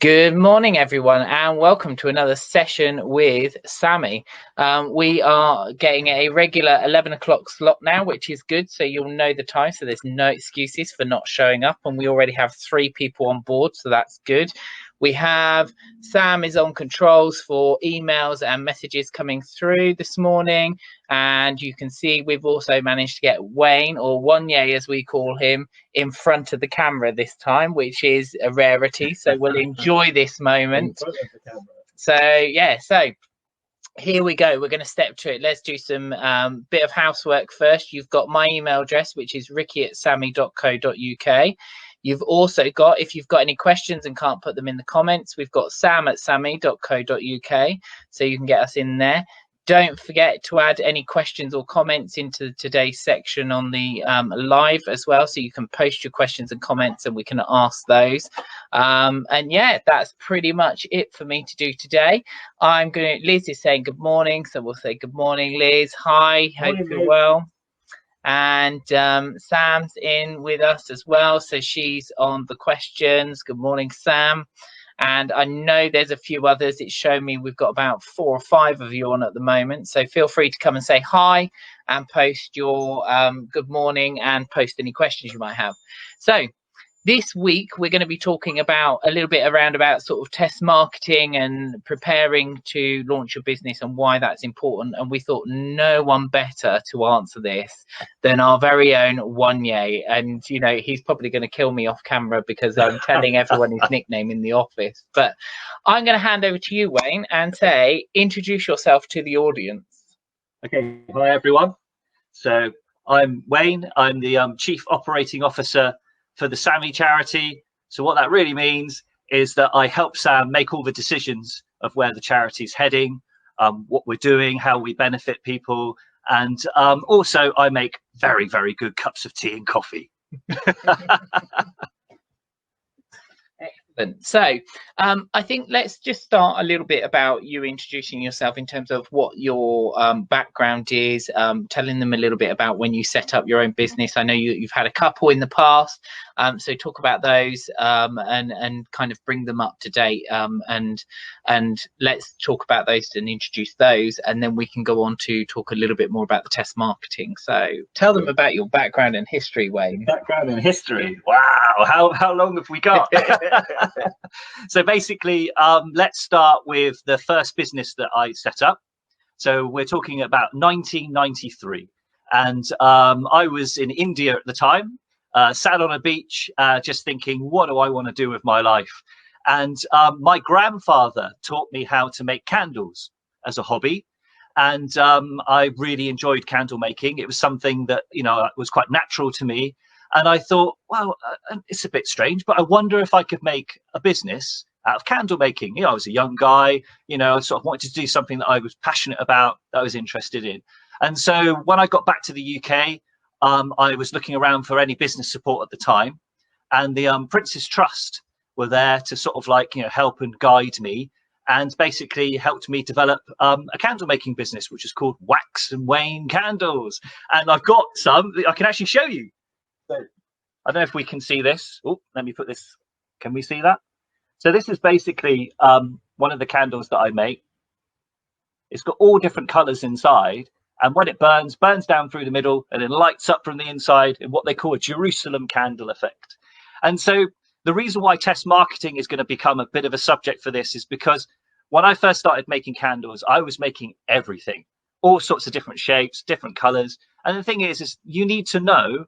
Good morning, everyone, and welcome to another session with Samee. We are getting a regular 11 o'clock slot now, which is good. So you'll know the time. So there's no excuses for not showing up. And we already have 3 people on board. So that's good. We have Sam is on controls for emails and messages coming through this morning. And you can see we've also managed to get Wayne, or Wanye as we call him, in front of the camera this time, which is a rarity. So we'll enjoy this moment. So here we go. We're going to step to it. Let's do some bit of housework first. You've got my email address, which is ricky@samee.co.uk. You've also got, if you've got any questions and can't put them in the comments, we've got sam@samee.co.uk, so you can get us in there. Don't forget to add any questions or comments into today's section on the live as well, so you can post your questions and comments and we can ask those. And yeah, that's pretty much it for me to do today. Liz is saying good morning, so we'll say good morning, Liz. Hi, hope you're well. And Sam's in with us as well, so she's on the questions. Good morning, Sam. And I know there's a few others. It's showing me we've got about 4 or 5 of you on at the moment, so feel free to come and say hi and post your good morning and post any questions you might have. So this week we're going to be talking about a little bit around about sort of test marketing and preparing to launch your business and why that's important. And we thought no one better to answer this than our very own Wanye. And you know, he's probably going to kill me off camera because I'm telling everyone his nickname in the office. But I'm going to hand over to you, Wayne, and say introduce yourself to the audience. Okay, hi everyone. So I'm Wayne. I'm the Chief Operating Officer for the Samee charity. So what that really means is that I help Sam make all the decisions of where the charity is heading, what we're doing, how we benefit people, and also I make very, very good cups of tea and coffee. Excellent. So I think let's just start a little bit about you introducing yourself in terms of what your background is, telling them a little bit about when you set up your own business. I know you've had a couple in the past, so talk about those and kind of bring them up to date, and let's talk about those and introduce those, and then we can go on to talk a little bit more about the test marketing. So tell them about your background and history, Wayne. Background and history. Wow, how long have we got? So basically, let's start with the first business that I set up. So we're talking about 1993, and I was in India at the time, sat on a beach, just thinking, what do I want to do with my life? And my grandfather taught me how to make candles as a hobby. And I really enjoyed candle making. It was something that, you know, was quite natural to me. And I thought, well, it's a bit strange, but I wonder if I could make a business out of candle making. You know, I was a young guy, you know, I sort of wanted to do something that I was passionate about, that I was interested in. And so when I got back to the UK, I was looking around for any business support at the time. And the Prince's Trust were there to sort of like, you know, help and guide me, and basically helped me develop a candle making business, which is called Wax and Wayne Candles. And I've got some I can actually show you. So I don't know if we can see this. Oh, let me put this. Can we see that? So this is basically one of the candles that I make. It's got all different colors inside. And when it burns down through the middle and then lights up from the inside in what they call a Jerusalem candle effect. And so the reason why test marketing is going to become a bit of a subject for this is because when I first started making candles, I was making everything, all sorts of different shapes, different colors. And the thing is you need to know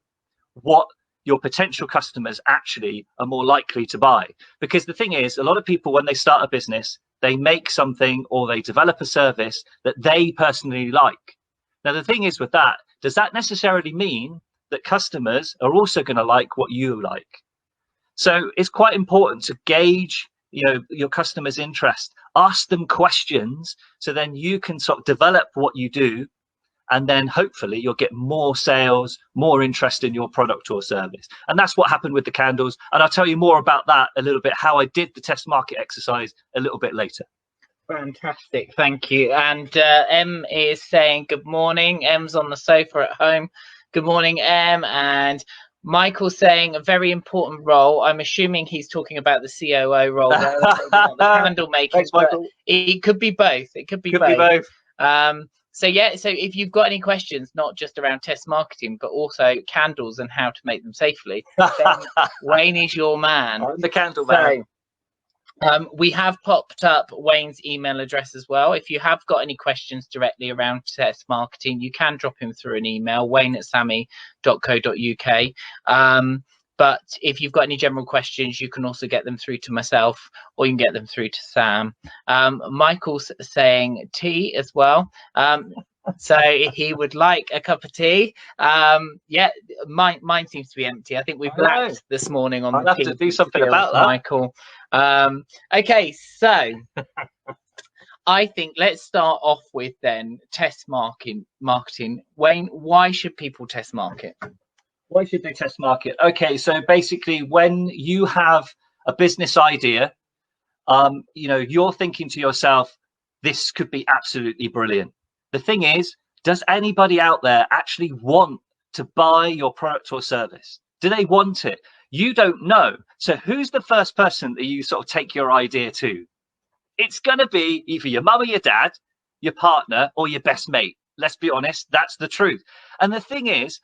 what your potential customers actually are more likely to buy. Because the thing is, a lot of people, when they start a business, they make something or they develop a service that they personally like. Now, the thing is with that, does that necessarily mean that customers are also going to like what you like? So it's quite important to gauge, you know, your customers' interest, ask them questions, so then you can sort of develop what you do, and then hopefully you'll get more sales, more interest in your product or service. And that's what happened with the candles. And I'll tell you more about that a little bit, how I did the test market exercise a little bit later. Fantastic, thank you. And M is saying good morning. M's on the sofa at home. Good morning, M. And Michael's saying a very important role. I'm assuming he's talking about the COO role there, maybe not the candle making. Thanks, Michael. But it could be both. It could be Could both. be both. So yeah, so if you've got any questions, not just around test marketing, but also candles and how to make them safely, then Wayne is your man. I'm the candle man. We have popped up Wayne's email address as well. If you have got any questions directly around test marketing, you can drop him through an email, wayne@samee.co.uk. But if you've got any general questions, you can also get them through to myself, or you can get them through to Sam. Michael's saying tea as well. So he would like a cup of tea. Yeah, mine seems to be empty. I think we've lapped this morning on the tea. I'll have to do something about that, Michael. Okay, so I think let's start off with then test marketing. Wayne, why should people test market? Why should they test market? Okay, so basically when you have a business idea, you're thinking to yourself, this could be absolutely brilliant. The thing is, does anybody out there actually want to buy your product or service? Do they want it? You don't know. So who's the first person that you sort of take your idea to? It's going to be either your mum or your dad, your partner, or your best mate. Let's be honest, that's the truth. And the thing is,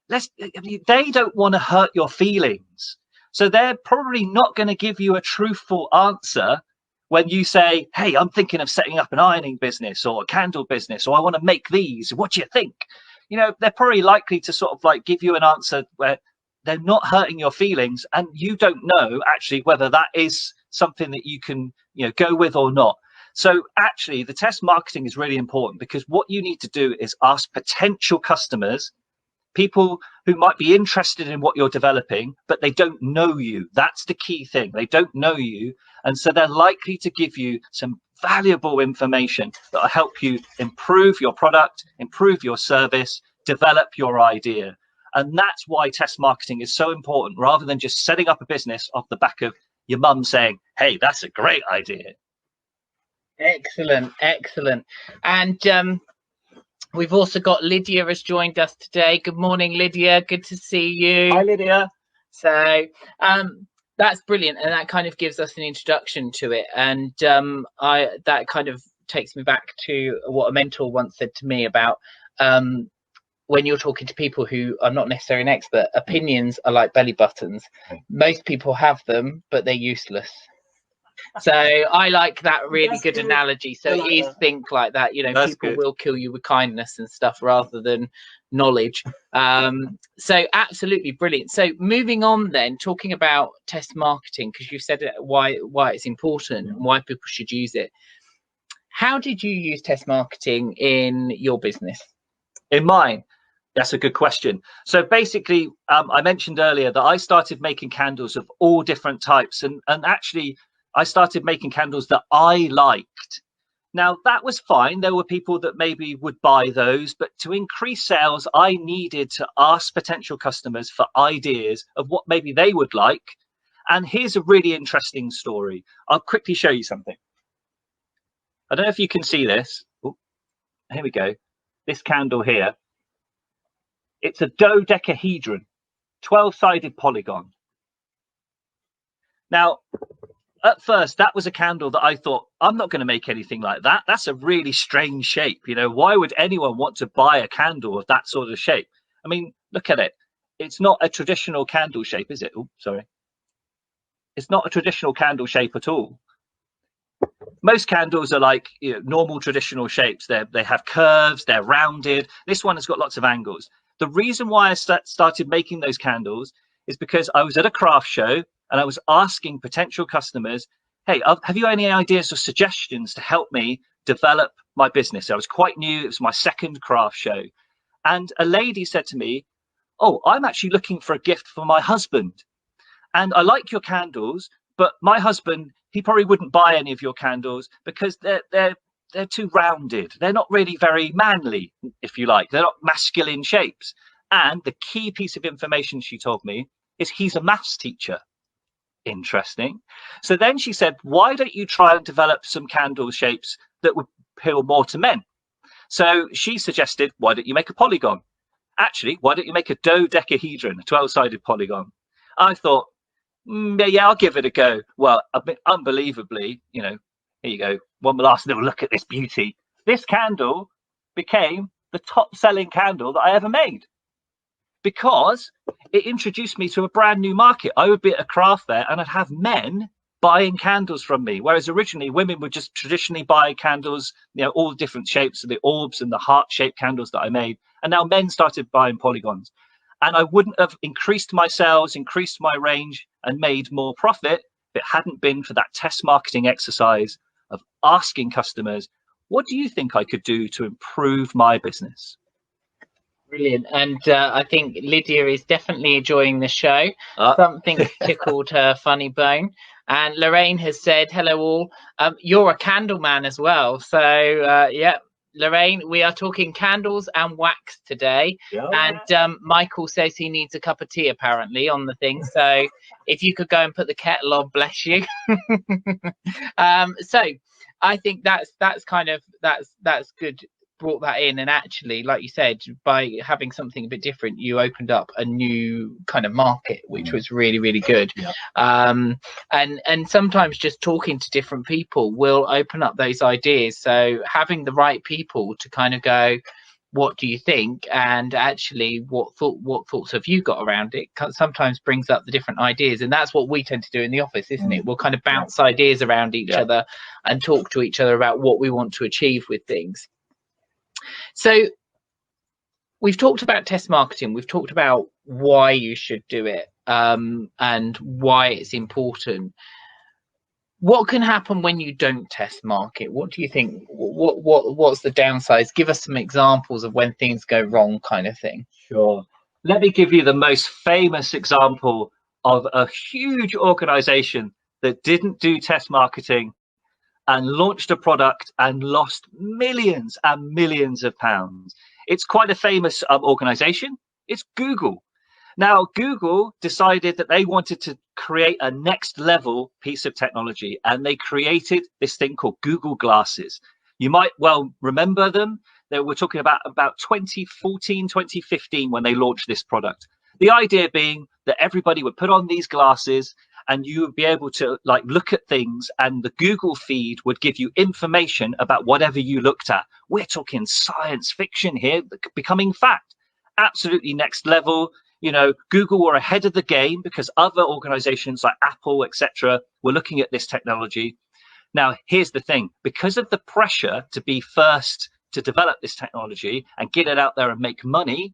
they don't want to hurt your feelings. So they're probably not going to give you a truthful answer when you say, hey, I'm thinking of setting up an ironing business or a candle business, or I want to make these. What do you think? They're probably likely to sort of like give you an answer where they're not hurting your feelings, and you don't know actually whether that is something that you can, go with or not. So actually the test marketing is really important, because what you need to do is ask potential customers, people who might be interested in what you're developing, but they don't know you. That's the key thing. They don't know you. And so they're likely to give you some valuable information that will help you improve your product, improve your service, develop your idea. And that's why test marketing is so important, rather than just setting up a business off the back of your mum saying, hey, that's a great idea. Excellent. And we've also got Lydia has joined us today. Good morning, Lydia. Good to see you. Hi, Lydia. So that's brilliant, and that kind of gives us an introduction to it. And that kind of takes me back to what a mentor once said to me about when you're talking to people who are not necessarily an expert, opinions are like belly buttons. Most people have them, but they're useless. So I like that really good analogy. So it is think like that, people will kill you with kindness and stuff rather than knowledge. So absolutely brilliant. So moving on then, talking about test marketing, because you said why it's important and why people should use it. How did you use test marketing in your business? In mine? That's a good question. So basically, I mentioned earlier that I started making candles of all different types, and actually I started making candles that I liked. Now, that was fine. There were people that maybe would buy those, but to increase sales, I needed to ask potential customers for ideas of what maybe they would like. And here's a really interesting story. I'll quickly show you something. I don't know if you can see this. Oh, here we go. This candle here. It's a dodecahedron, 12-sided polygon. Now, at first, that was a candle that I thought, I'm not going to make anything like that. That's a really strange shape. Why would anyone want to buy a candle of that sort of shape? I mean, look at it. It's not a traditional candle shape, is it? Oh, sorry. It's not a traditional candle shape at all. Most candles are like normal traditional shapes. They have curves, they're rounded. This one has got lots of angles. The reason why I started making those candles is because I was at a craft show and I was asking potential customers, hey, have you any ideas or suggestions to help me develop my business? I was quite new. It was my second craft show. And a lady said to me, oh, I'm actually looking for a gift for my husband. And I like your candles, but my husband, he probably wouldn't buy any of your candles because they're too rounded. They're not really very manly, if you like. They're not masculine shapes. And the key piece of information she told me is he's a maths teacher. Interesting. So then she said, why don't you try and develop some candle shapes that would appeal more to men? So she suggested, why don't you make a polygon? actually, why don't you make a dodecahedron, a 12-sided polygon? I thought, yeah, I'll give it a go. Well, unbelievably, here you go. One last little look at this beauty. This candle became the top selling candle that I ever made, because it introduced me to a brand new market. I would be at a craft fair and I'd have men buying candles from me, whereas originally women would just traditionally buy candles, all different shapes, of the orbs and the heart-shaped candles that I made. And now men started buying polygons. And I wouldn't have increased my sales, increased my range, and made more profit if it hadn't been for that test marketing exercise of asking customers, what do you think I could do to improve my business? Brilliant. And I think Lydia is definitely enjoying the show. Something tickled her funny bone. And Lorraine has said, hello all. You're a candle man as well. So, yeah, Lorraine, we are talking candles and wax today. And Michael says he needs a cup of tea, apparently, on the thing. So if you could go and put the kettle on, bless you. So I think that's good. Brought that in, and actually, like you said, by having something a bit different, you opened up a new kind of market, which was really, really good. And sometimes just talking to different people will open up those ideas. So having the right people to kind of go, what do you think, and actually what thoughts have you got around it, sometimes brings up the different ideas. And that's what we tend to do in the office, isn't it? We'll kind of bounce ideas around each other and talk to each other about what we want to achieve with things. So we've talked about test marketing, we've talked about why you should do it, and why it's important. What can happen when you don't test market? What do you think? What's the downsides? Give us some examples of when things go wrong, kind of thing. Sure. Let me give you the most famous example of a huge organization that didn't do test marketing and launched a product and lost millions and millions of pounds. It's quite a famous organization. It's Google. Now, Google decided that they wanted to create a next level piece of technology, and they created this thing called Google Glasses. You might well remember them. They were talking about 2014, 2015 when they launched this product. The idea being that everybody would put on these glasses and you would be able to look at things, and the Google feed would give you information about whatever you looked at. We're talking science fiction here, becoming fact. Absolutely next level. Google were ahead of the game because other organizations like Apple, etc., were looking at this technology. Now, here's the thing. Because of the pressure to be first to develop this technology and get it out there and make money,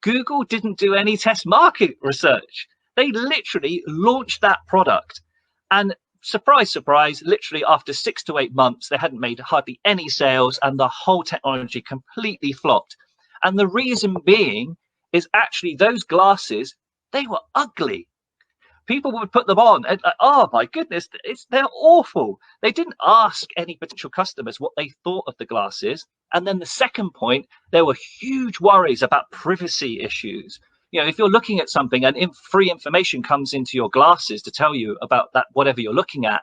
Google didn't do any test market research. They literally launched that product, and surprise, surprise, literally after 6 to 8 months, they hadn't made hardly any sales, and the whole technology completely flopped. And the reason being is actually those glasses, they were ugly. People would put them on and oh my goodness, they're awful. They didn't ask any potential customers what they thought of the glasses. And then the second point, there were huge worries about privacy issues. If you're looking at something and free information comes into your glasses to tell you about that, whatever you're looking at,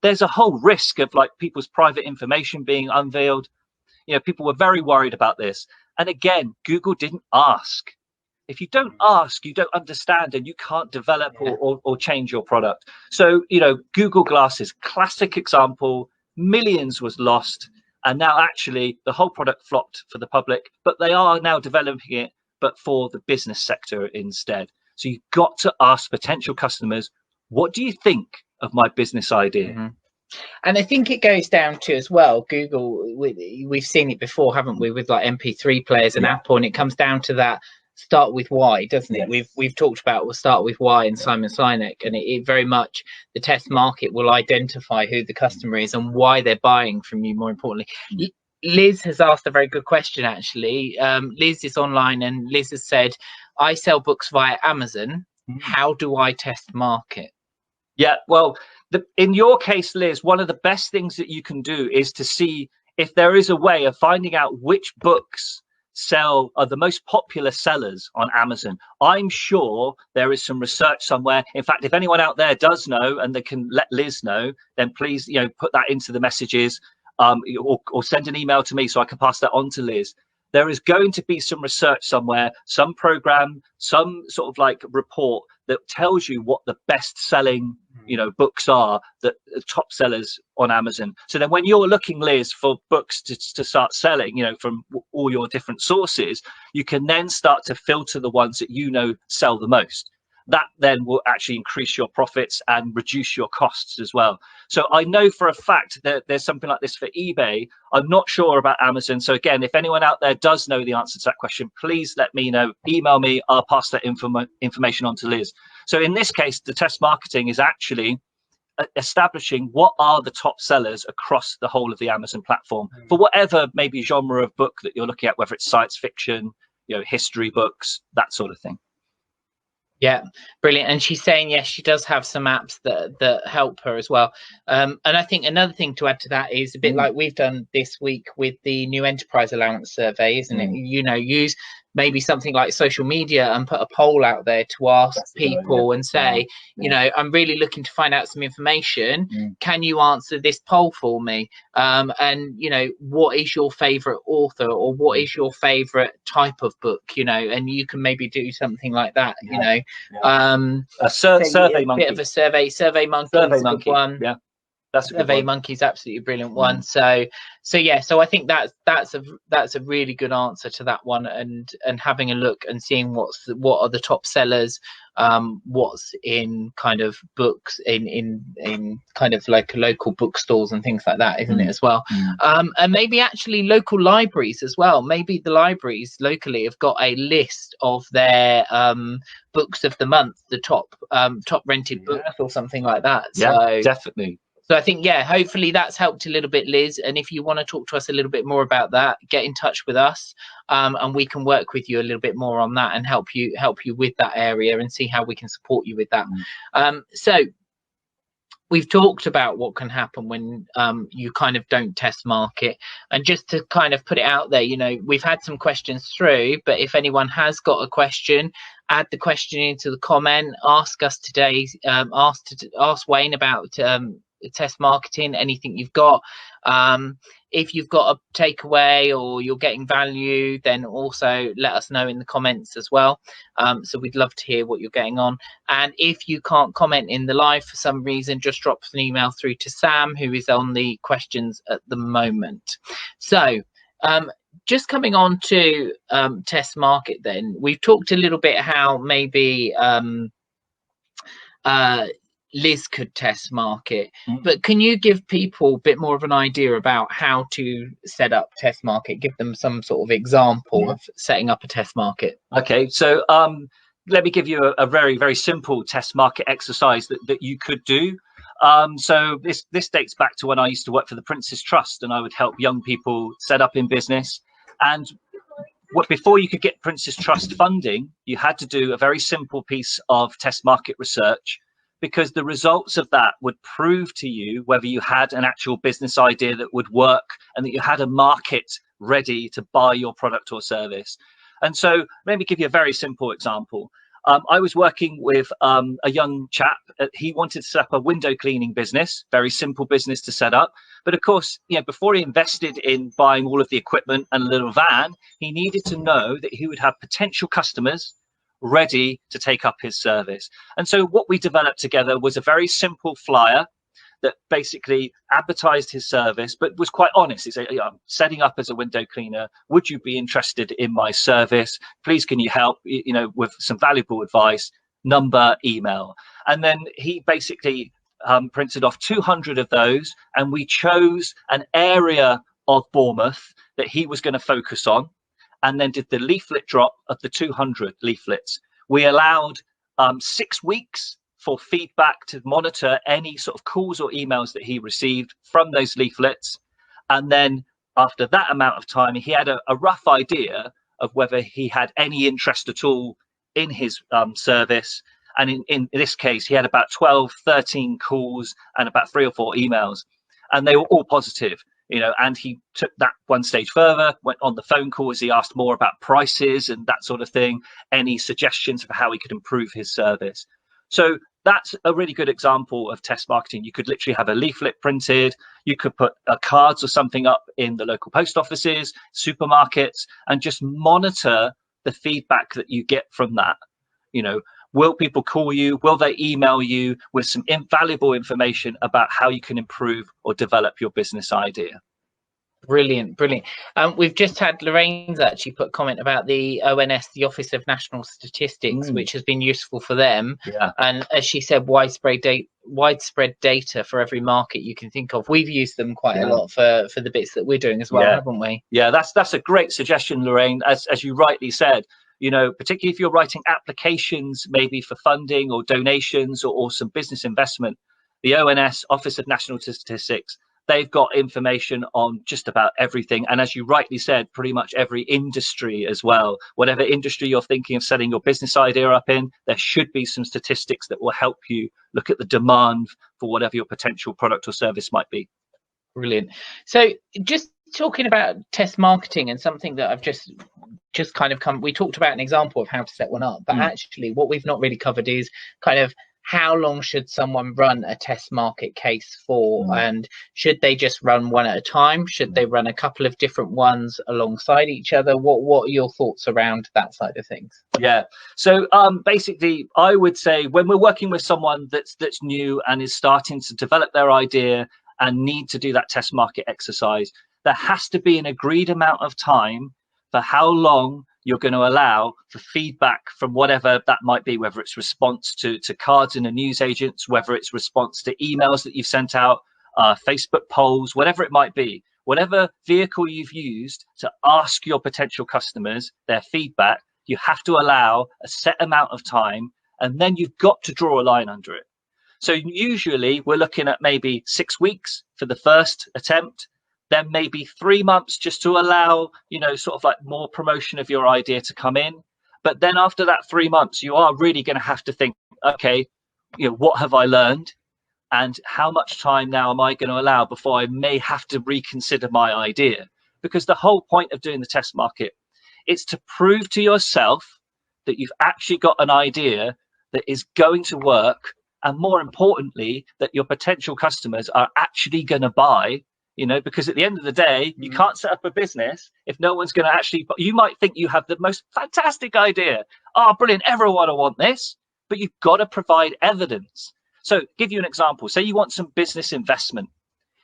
there's a whole risk of people's private information being unveiled. People were very worried about this. And again, Google didn't ask. If you don't ask, you don't understand, and you can't develop or change your product. So, Google Glasses, classic example, millions was lost. And now actually the whole product flopped for the public, but they are now developing it, but for the business sector instead. So you've got to ask potential customers, what do you think of my business idea? Mm-hmm. And I think it goes down to as well, Google, we've seen it before, haven't we, with MP3 players and Apple, and it comes down to that. Start with why, doesn't it? We've talked about we'll start with why and Simon Sinek, and it very much, the test market will identify who the customer is and why they're buying from you, more importantly. Liz has asked a very good question, actually. Liz is online, and Liz has said, I sell books via Amazon. How do I test market? Yeah, well, in your case, Liz, one of the best things that you can do is to see if there is a way of finding out which books are the most popular sellers on Amazon. I'm sure there is some research somewhere. In fact, if anyone out there does know and they can let Liz know, then please, put that into the messages, or send an email to me so I can pass that on to Liz. there is going to be some research somewhere, some program, some sort of like report that tells you what the best selling, you know, books are, that top sellers on Amazon. So then when you're looking, Liz, for books to start selling, you know, from all your different sources, you can then start to filter the ones that you know sell the most. That then will actually increase your profits and reduce your costs as well. So I know for a fact that there's something like this for eBay. I'm not sure about Amazon. So again, if anyone out there does know the answer to that question, please let me know. Email me. I'll pass that information on to Liz. So in this case, the test marketing is actually establishing what are the top sellers across the whole of the Amazon platform for whatever maybe genre of book that you're looking at, whether it's science fiction, you know, history books, that sort of thing. Yeah, brilliant. And she's saying, yes, she does have some apps that help her as well. And I think another thing to add to that is a bit like we've done this week with the new enterprise allowance survey, isn't it? You know, use maybe something like social media and put a poll out there to ask people and say, you know, I'm really looking to find out some information. Can you answer this poll for me? And, you know, what is your favorite author, or what is your favorite type of book, you know, and you can maybe do something like that, you know. A survey monkey. Bit of a survey monkey. One. Yeah, that's a good Survey one. monkey's absolutely brilliant one. So yeah, so I think that's a really good answer to that one, and having a look and seeing what are the top sellers, what's in kind of books in kind of like local bookstores and things like that, isn't it, as well? And maybe actually local libraries as well. Maybe the libraries locally have got a list of their books of the month, the top rented books or something like that. Yeah, definitely. So I think, yeah, hopefully that's helped a little bit, Liz. And if you want to talk to us a little bit more about that, get in touch with us, and we can work with you a little bit more on that and help you with that area and see how we can support you with that. So we've talked about what can happen when you kind of don't test market. And just to kind of put it out there, you know, we've had some questions through, but if anyone has got a question, add the question into the comment, ask us today, ask Wayne about test marketing, anything you've got. If you've got a takeaway or you're getting value, then also let us know in the comments as well. So we'd love to hear what you're getting on. And if you can't comment in the live for some reason, just drop us an email through to Sam, who is on the questions at the moment. So just coming on to test market, then we've talked a little bit how maybe Liz could test market, but can you give people a bit more of an idea about how to set up test market? Give them some sort of example of setting up a test market. Okay, so let me give you a very, very simple test market exercise that you could do. So this dates back to when I used to work for the Prince's Trust, and I would help young people set up in business. And before you could get Prince's Trust funding, you had to do a very simple piece of test market research, because the results of that would prove to you whether you had an actual business idea that would work and that you had a market ready to buy your product or service. And so let me give you a very simple example. I was working with a young chap. He wanted to set up a window cleaning business, very simple business to set up. But of course, you know, before he invested in buying all of the equipment and a little van, he needed to know that he would have potential customers ready to take up his service. And so what we developed together was a very simple flyer that basically advertised his service, but was quite honest. He said, I'm setting up as a window cleaner. Would you be interested in my service? Please, can you help, you know, with some valuable advice, number, email. And then he basically printed off 200 of those, and we chose an area of Bournemouth that he was going to focus on, and then did the leaflet drop of the 200 leaflets. We allowed 6 weeks for feedback to monitor any sort of calls or emails that he received from those leaflets. And then after that amount of time, he had a rough idea of whether he had any interest at all in his service. And in this case, he had about 12, 13 calls and about 3 or 4 emails, and they were all positive. You know, and he took that one stage further, went on the phone calls. He asked more about prices and that sort of thing, any suggestions for how he could improve his service. So that's a really good example of test marketing. You could literally have a leaflet printed, you could put cards or something up in the local post offices, supermarkets, and just monitor the feedback that you get from that. You know, will people call you? Will they email you with some invaluable information about how you can improve or develop your business idea? Brilliant, brilliant. We've just had Lorraine's actually put a comment about the ONS, the Office of National Statistics, which has been useful for them. Yeah. And as she said, widespread data for every market you can think of. We've used them quite a lot for the bits that we're doing as well, haven't we? Yeah, that's a great suggestion, Lorraine. As you rightly said, you know, particularly if you're writing applications, maybe for funding or donations or some business investment, the ONS, Office of National Statistics, they've got information on just about everything. And as you rightly said, pretty much every industry as well. Whatever industry you're thinking of setting your business idea up in, there should be some statistics that will help you look at the demand for whatever your potential product or service might be. Brilliant. So just talking about test marketing, and something that I've just kind of we talked about an example of how to set one up, but actually what we've not really covered is kind of how long should someone run a test market case for, and should they just run one at a time? Should they run a couple of different ones alongside each other? What are your thoughts around that side of things? Yeah, so basically I would say when we're working with someone that's new and is starting to develop their idea and need to do that test market exercise, there has to be an agreed amount of time for how long you're going to allow for feedback from whatever that might be, whether it's response to cards in the newsagents, whether it's response to emails that you've sent out, Facebook polls, whatever it might be, whatever vehicle you've used to ask your potential customers their feedback, you have to allow a set amount of time, and then you've got to draw a line under it. So usually we're looking at maybe 6 weeks for the first attempt, then maybe 3 months just to allow, you know, sort of like more promotion of your idea to come in. But then after that 3 months, you are really going to have to think, okay, you know, what have I learned? And how much time now am I going to allow before I may have to reconsider my idea? Because the whole point of doing the test market, it's to prove to yourself that you've actually got an idea that is going to work, and more importantly, that your potential customers are actually going to buy. You know, because at the end of the day, you can't set up a business if no one's going to actually. You might think you have the most fantastic idea. Oh, brilliant, everyone will want this, but you've got to provide evidence. So give you an example. Say you want some business investment.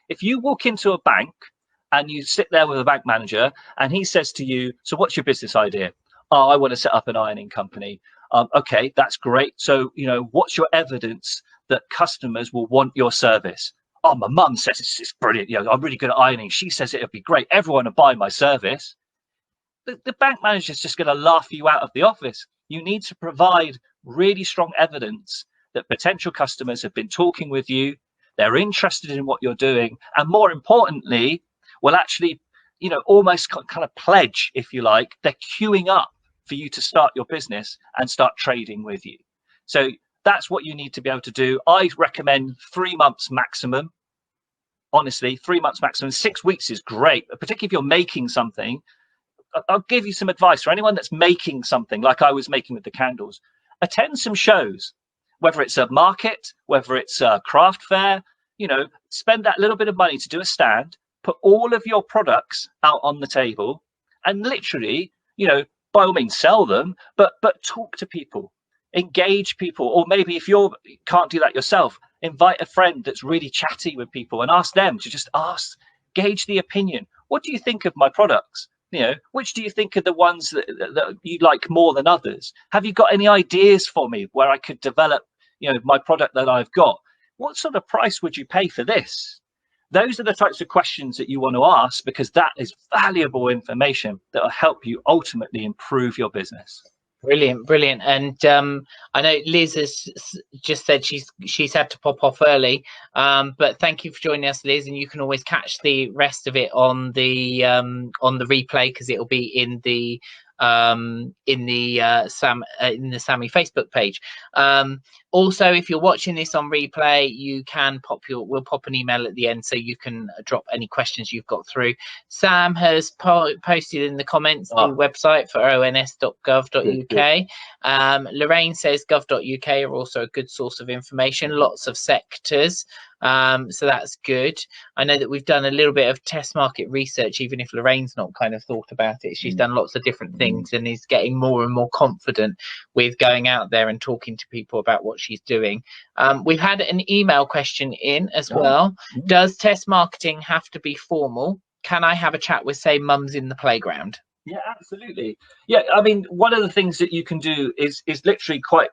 If you walk into a bank and you sit there with a bank manager and he says to you, so what's your business idea? Oh, I want to set up an ironing company. Okay, that's great. So, you know, what's your evidence that customers will want your service? Oh, my mum says it's brilliant. You know, I'm really good at ironing. She says it'll be great. Everyone will buy my service. The bank manager is just going to laugh you out of the office. You need to provide really strong evidence that potential customers have been talking with you, they're interested in what you're doing, and more importantly, will actually, you know, almost kind of pledge, if you like, they're queuing up for you to start your business and start trading with you. So that's what you need to be able to do. I recommend 3 months maximum. Honestly, 3 months maximum. 6 weeks is great, particularly if you're making something. I'll give you some advice for anyone that's making something like I was making with the candles. Attend some shows, whether it's a market, whether it's a craft fair, you know, spend that little bit of money to do a stand, put all of your products out on the table, and literally, you know, by all means sell them, but talk to people, engage people. Or maybe if you can't do that yourself, invite a friend that's really chatty with people and ask them to just gauge the opinion. What do you think of my products? You know, which do you think are the ones that you like more than others? Have you got any ideas for me where I could develop, you know, my product that I've got? What sort of price would you pay for this? Those are the types of questions that you want to ask, because that is valuable information that will help you ultimately improve your business. Brilliant, brilliant. And I know Liz has just said she's had to pop off early, but thank you for joining us, Liz. And you can always catch the rest of it on the replay, because it'll be in the Samee Facebook page. Also, if you're watching this on replay, you can we'll pop an email at the end so you can drop any questions you've got through. Sam has posted in the comments the website for ons.gov.uk. Lorraine says gov.uk are also a good source of information, lots of sectors. So that's good. I know that we've done a little bit of test market research, even if Lorraine's not kind of thought about it. She's done lots of different things and is getting more and more confident with going out there and talking to people about what she's doing. We've had an email question in as well. Does test marketing have to be formal? Can I have a chat with, say, mums in the playground? Yeah, absolutely. Yeah, I mean, one of the things that you can do is literally quite,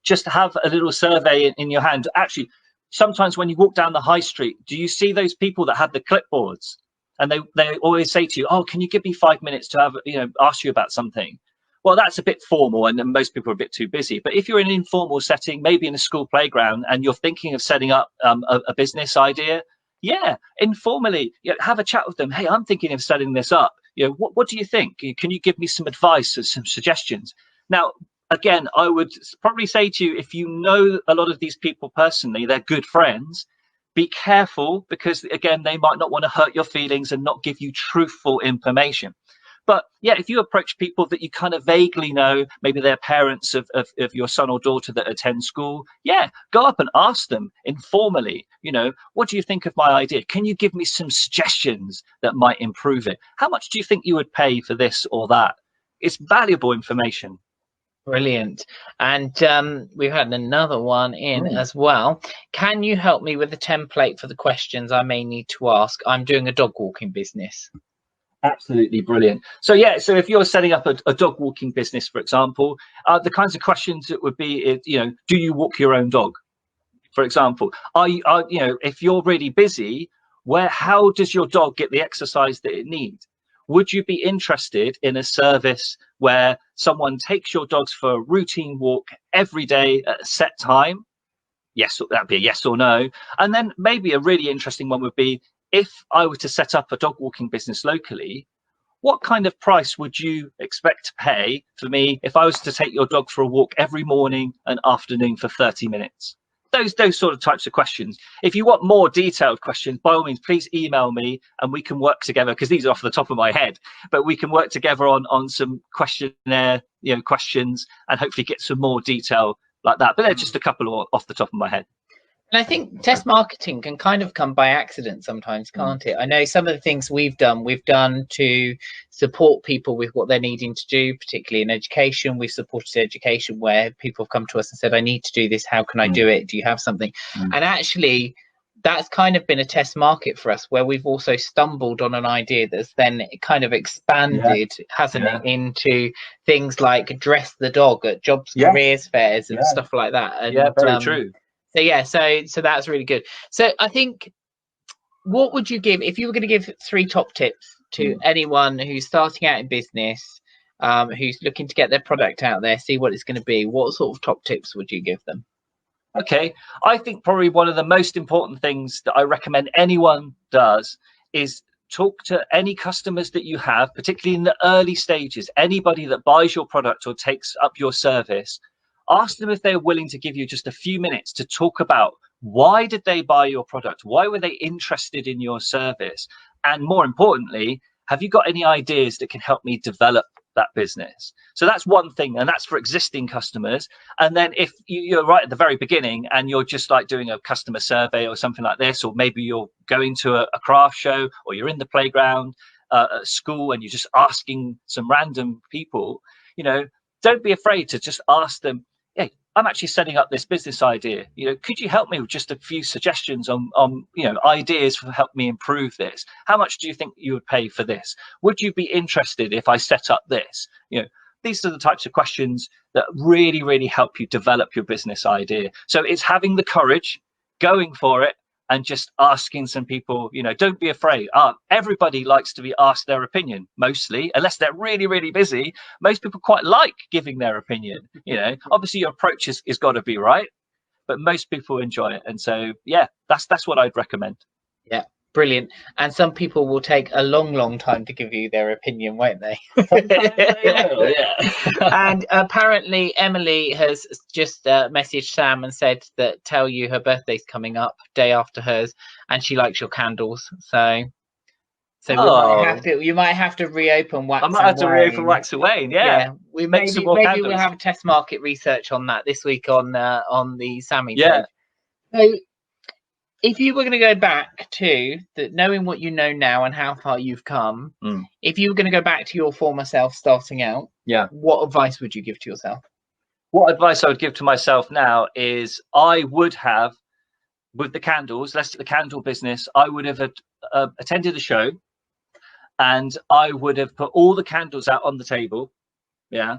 just have a little survey in your hand. Actually, sometimes when you walk down the high street, do you see those people that have the clipboards? And they always say to you, oh, can you give me 5 minutes to have, ask you about something? Well, that's a bit formal and most people are a bit too busy. But if you're in an informal setting, maybe in a school playground, and you're thinking of setting up a business idea, yeah, informally, have a chat with them. Hey, I'm thinking of setting this up. What do you think? Can you give me some advice or some suggestions? Now, again, I would probably say to you, if you know a lot of these people personally, they're good friends, be careful, because again, they might not want to hurt your feelings and not give you truthful information. But yeah, if you approach people that you kind of vaguely know, maybe they're parents of your son or daughter that attend school, yeah, go up and ask them informally, what do you think of my idea? Can you give me some suggestions that might improve it? How much do you think you would pay for this or that? It's valuable information. Brilliant. And we've had another one in as well. Can you help me with a template for the questions I may need to ask? I'm doing a dog walking business. Absolutely brilliant. So yeah, so if you're setting up a dog walking business, for example, the kinds of questions that would be, do you walk your own dog? For example, if you're really busy, how does your dog get the exercise that it needs? Would you be interested in a service where someone takes your dogs for a routine walk every day at a set time? Yes, that'd be a yes or no. And then maybe a really interesting one would be, if I were to set up a dog walking business locally, what kind of price would you expect to pay for me if I was to take your dog for a walk every morning and afternoon for 30 minutes? Those sort of types of questions. If you want more detailed questions, by all means, please email me and we can work together, because these are off the top of my head, but we can work together on some questionnaire, questions, and hopefully get some more detail like that. But they're just a couple off the top of my head. And I think test marketing can kind of come by accident sometimes, can't it? I know some of the things we've done to support people with what they're needing to do, particularly in education. We've supported education where people have come to us and said, I need to do this. How can I do it? Do you have something? And actually, that's kind of been a test market for us, where we've also stumbled on an idea that's then kind of expanded, hasn't it, into things like Dress the Dog at jobs, careers fairs and stuff like that. And, very true. So yeah, so that's really good. So I think, what would you give if you were going to give 3 top tips to anyone who's starting out in business, who's looking to get their product out there, see what it's going to be? What sort of top tips would you give them? Okay, I think probably one of the most important things that I recommend anyone does is talk to any customers that you have, particularly in the early stages. Anybody that buys your product or takes up your service, ask them if they're willing to give you just a few minutes to talk about why did they buy your product? Why were they interested in your service? And more importantly, have you got any ideas that can help me develop that business? So that's one thing, and that's for existing customers. And then if you're right at the very beginning and you're just like doing a customer survey or something like this, or maybe you're going to a craft show, or you're in the playground at school and you're just asking some random people, don't be afraid to just ask them, hey, I'm actually setting up this business idea. Could you help me with just a few suggestions on ideas for help me improve this? How much do you think you would pay for this? Would you be interested if I set up this? These are the types of questions that really, really help you develop your business idea. So it's having the courage, going for it, and just asking some people, don't be afraid. Everybody likes to be asked their opinion, mostly, unless they're really, really busy. Most people quite like giving their opinion. Obviously your approach is got to be right, but most people enjoy it. And so, yeah, that's what I'd recommend. Yeah, Brilliant. And some people will take a long time to give you their opinion, won't they? Sometimes they will, yeah. And apparently Emily has just messaged Sam and said that tell you her birthday's coming up, day after hers, and she likes your candles. So you might have to reopen Wax I might have to reopen Wane. Wax and Wane. Yeah, we make some more maybe candles. we'll have a test market research on that this week on the Samee Yeah. page. So if you were going to go back to knowing what you know now and how far you've come, if you were going to go back to your former self starting out, what advice would you give to yourself? What advice I would give to myself now is I would have, with the candles, let's the candle business, I would have attended a show and I would have put all the candles out on the table. Yeah.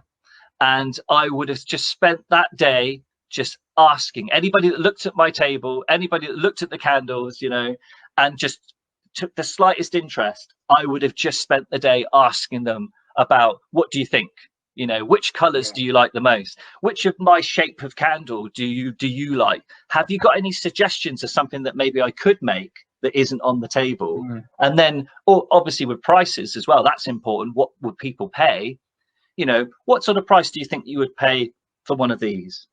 And I would have just spent that day just asking anybody that looked at my table, anybody that looked at the candles, you know, and just took the slightest interest, I would have just spent the day asking them about, what do you think? You know, which colors do you like the most? Which of my shape of candle do you like? Have you got any suggestions of something that maybe I could make that isn't on the table? And then, obviously with prices as well, that's important. What would people pay? You know, what sort of price do you think you would pay for one of these?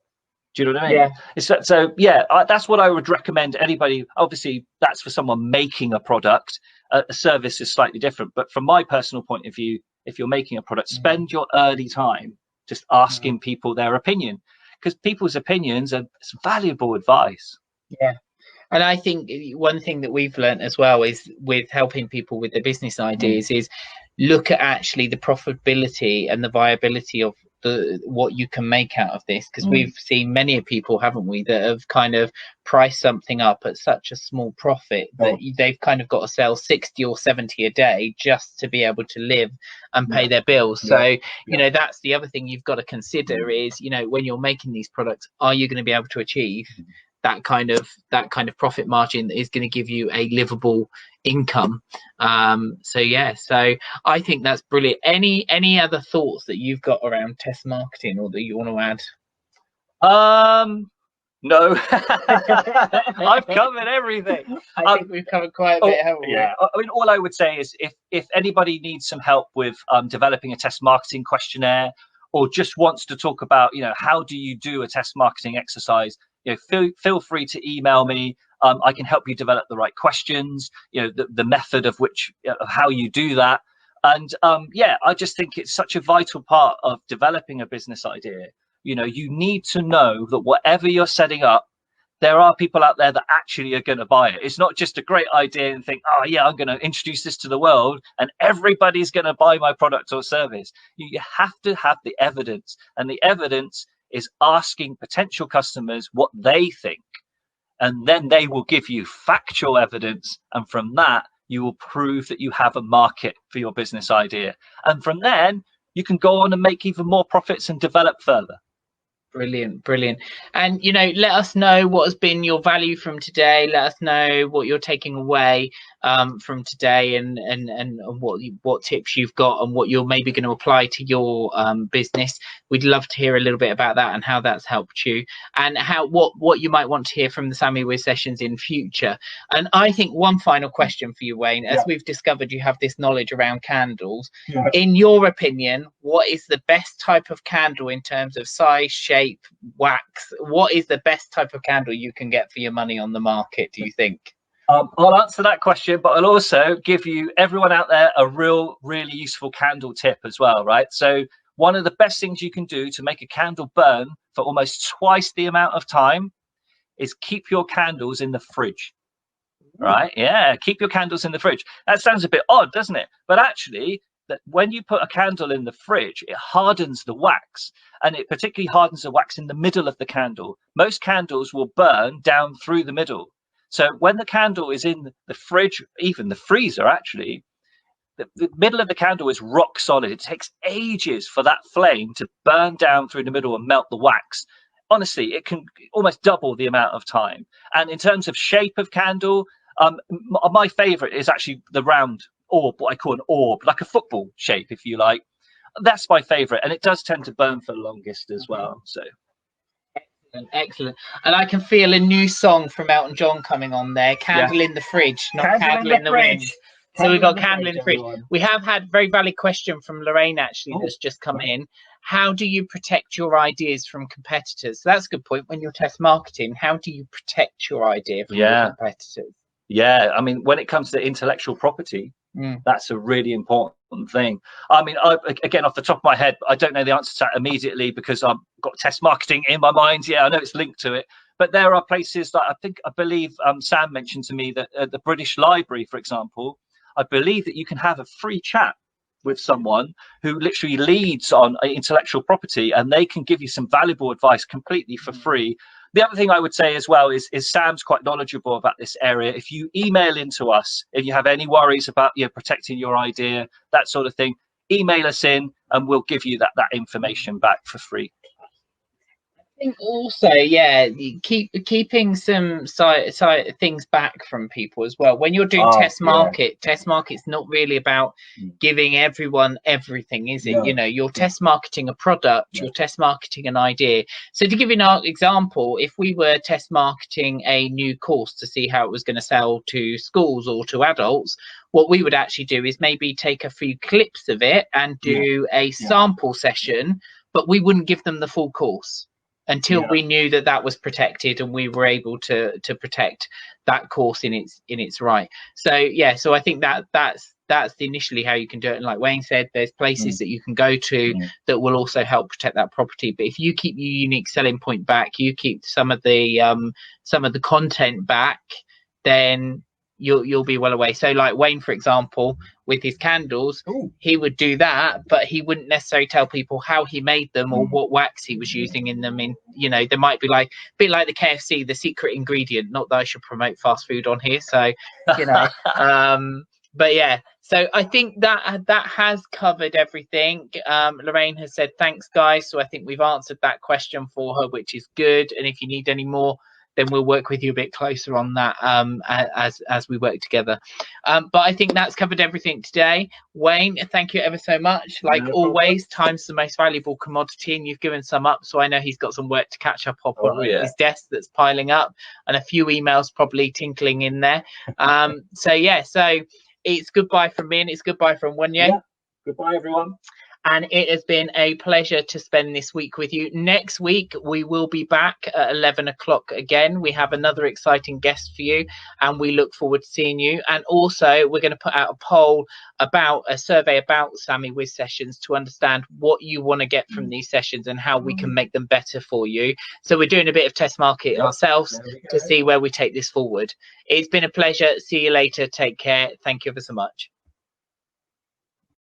Do you know what I mean? Yeah. So yeah, that's what I would recommend anybody. Obviously, that's for someone making a product. A service is slightly different. But from my personal point of view, if you're making a product, spend your early time just asking people their opinion, because people's opinions are valuable advice. Yeah. And I think one thing that we've learned as well is with helping people with their business ideas is look at actually the profitability and the viability of what you can make out of this, because we've seen many people, haven't we, that have kind of priced something up at such a small profit that they've kind of got to sell 60 or 70 a day just to be able to live and pay their bills. So you know, that's the other thing you've got to consider is, you know, when you're making these products, are you going to be able to achieve that kind of profit margin that is going to give you a livable income? So I think that's brilliant. Any other thoughts that you've got around test marketing or that you want to add? No. I've covered everything. I think we've covered quite a bit, haven't we? Yeah, I mean, all I would say is if anybody needs some help with developing a test marketing questionnaire, or just wants to talk about, you know, how do you do a test marketing exercise, you know, feel free to email me. I can help you develop the right questions, you know, the method of which, of how you do that. And I just think it's such a vital part of developing a business idea. You know, you need to know that whatever you're setting up, there are people out there that actually are going to buy it. It's not just a great idea and think, oh yeah, I'm going to introduce this to the world and everybody's going to buy my product or service. You have to have the evidence, and the evidence is asking potential customers what they think, and then they will give you factual evidence, and from that you will prove that you have a market for your business idea, and from then you can go on and make even more profits and develop further. Brilliant. And, you know, let us know what has been your value from today. Let us know what you're taking away from today, and what tips you've got and what you're maybe going to apply to your business. We'd love to hear a little bit about that and how that's helped you, and what you might want to hear from the Samee Wiz sessions in future. And I think one final question for you, Wayne, as we've discovered you have this knowledge around candles. In your opinion, what is the best type of candle in terms of size, shape, wax? What is the best type of candle you can get for your money on the market, do you think? I'll answer that question, but I'll also give you, everyone out there, a really useful candle tip as well, right? So one of the best things you can do to make a candle burn for almost twice the amount of time is keep your candles in the fridge. Right? Yeah, keep your candles in the fridge. That sounds a bit odd, doesn't it? But actually, that when you put a candle in the fridge, it hardens the wax, and it particularly hardens the wax in the middle of the candle. Most candles will burn down through the middle. So when the candle is in the fridge, even the freezer, actually, the middle of the candle is rock solid. It takes ages for that flame to burn down through the middle and melt the wax. Honestly, it can almost double the amount of time. And in terms of shape of candle, my favorite is actually the round orb, what I call an orb, like a football shape, if you like. That's my favorite, and it does tend to burn for the longest as well. So Excellent. And I can feel a new song from Elton John coming on there. Candle Yeah. in the fridge, not Candle candle in the wind. So we've got candle in the fridge. Everyone. We have had a very valid question from Lorraine actually that's just come in. How do you protect your ideas from competitors? So that's a good point. When you're test marketing, how do you protect your idea from your competitors? Yeah, I mean, when it comes to intellectual property, that's a really important thing. I mean, again, off the top of my head, I don't know the answer to that immediately because I've got test marketing in my mind. Yeah, I know it's linked to it, but there are places that I believe Sam mentioned to me that at the British Library, for example, I believe that you can have a free chat with someone who literally leads on intellectual property, and they can give you some valuable advice completely for free. The other thing I would say as well is Sam's quite knowledgeable about this area. If you email into us, if you have any worries about protecting your idea, that sort of thing, email us in and we'll give you that information back for free. I think also, keeping some things back from people as well. When you're doing test market's not really about giving everyone everything, is it? No. You're test marketing a product, you're test marketing an idea. So to give you an example, if we were test marketing a new course to see how it was going to sell to schools or to adults, what we would actually do is maybe take a few clips of it and do a sample session, but we wouldn't give them the full course until we knew that that was protected and we were able to protect that course in its right. So so I think that's initially how you can do it. And like Wayne said, there's places that you can go to that will also help protect that property. But if you keep your unique selling point back, you keep some of the content back, then you'll be well away. So like Wayne, for example, with his candles, he would do that, but he wouldn't necessarily tell people how he made them or what wax he was using in them. There might be like a bit like the KFC, the secret ingredient. Not that I should promote fast food on here, so but so I think that has covered everything. Lorraine has said thanks guys, so I think we've answered that question for her, which is good. And if you need any more, then we'll work with you a bit closer on that as we work together. But I think that's covered everything today. Wayne, thank you ever so much. Like always, time's the most valuable commodity, and you've given some up. So I know he's got some work to catch up on his desk that's piling up, and a few emails probably tinkling in there. So it's goodbye from me, and it's goodbye from Wanye. Goodbye, everyone. And it has been a pleasure to spend this week with you. Next week, we will be back at 11 o'clock again. We have another exciting guest for you, and we look forward to seeing you. And also, we're going to put out a poll about a survey about Samee Wiz sessions to understand what you want to get from these sessions and how we can make them better for you. So we're doing a bit of test market ourselves to see where we take this forward. It's been a pleasure. See you later. Take care. Thank you ever so much.